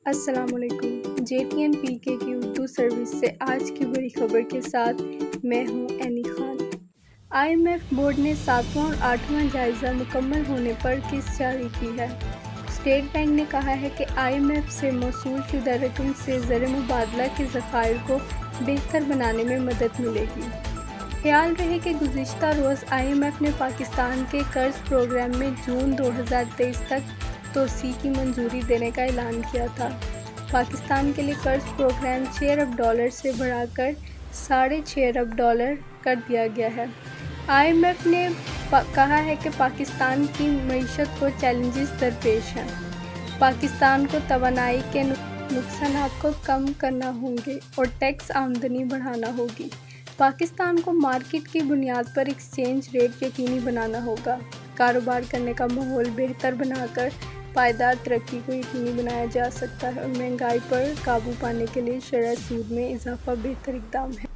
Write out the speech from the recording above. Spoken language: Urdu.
السلام علیکم۔ JTNPK کی اردو سروس سے آج کی بڑی خبر کے ساتھ میں ہوں اینی خان۔ IMF بورڈ نے 7واں اور 8واں جائزہ مکمل ہونے پر قسط جاری کی ہے۔ اسٹیٹ بینک نے کہا ہے کہ IMF سے موصول شدہ رقم سے زر مبادلہ کے ذخائر کو بہتر بنانے میں مدد ملے گی۔ خیال رہے کہ گزشتہ روز IMF نے پاکستان کے قرض پروگرام میں جون 2023 تک توسیع کی منظوری دینے کا اعلان کیا تھا۔ پاکستان کے لیے قرض پروگرام $6 ارب سے بڑھا کر $6.5 ارب کر دیا گیا ہے۔ IMF نے کہا ہے کہ پاکستان کی معیشت کو چیلنجز درپیش ہیں۔ پاکستان کو توانائی کے نقصانات کو کم کرنا ہوں گے اور ٹیکس آمدنی بڑھانا ہوگی۔ پاکستان کو مارکیٹ کی بنیاد پر ایکسچینج ریٹ یقینی بنانا ہوگا۔ کاروبار کرنے کا ماحول بہتر بنا کر پائیدار ترقی کو یقینی بنایا جا سکتا ہے اور مہنگائی پر قابو پانے کے لیے شرح سود میں اضافہ بہتر اقدام ہے۔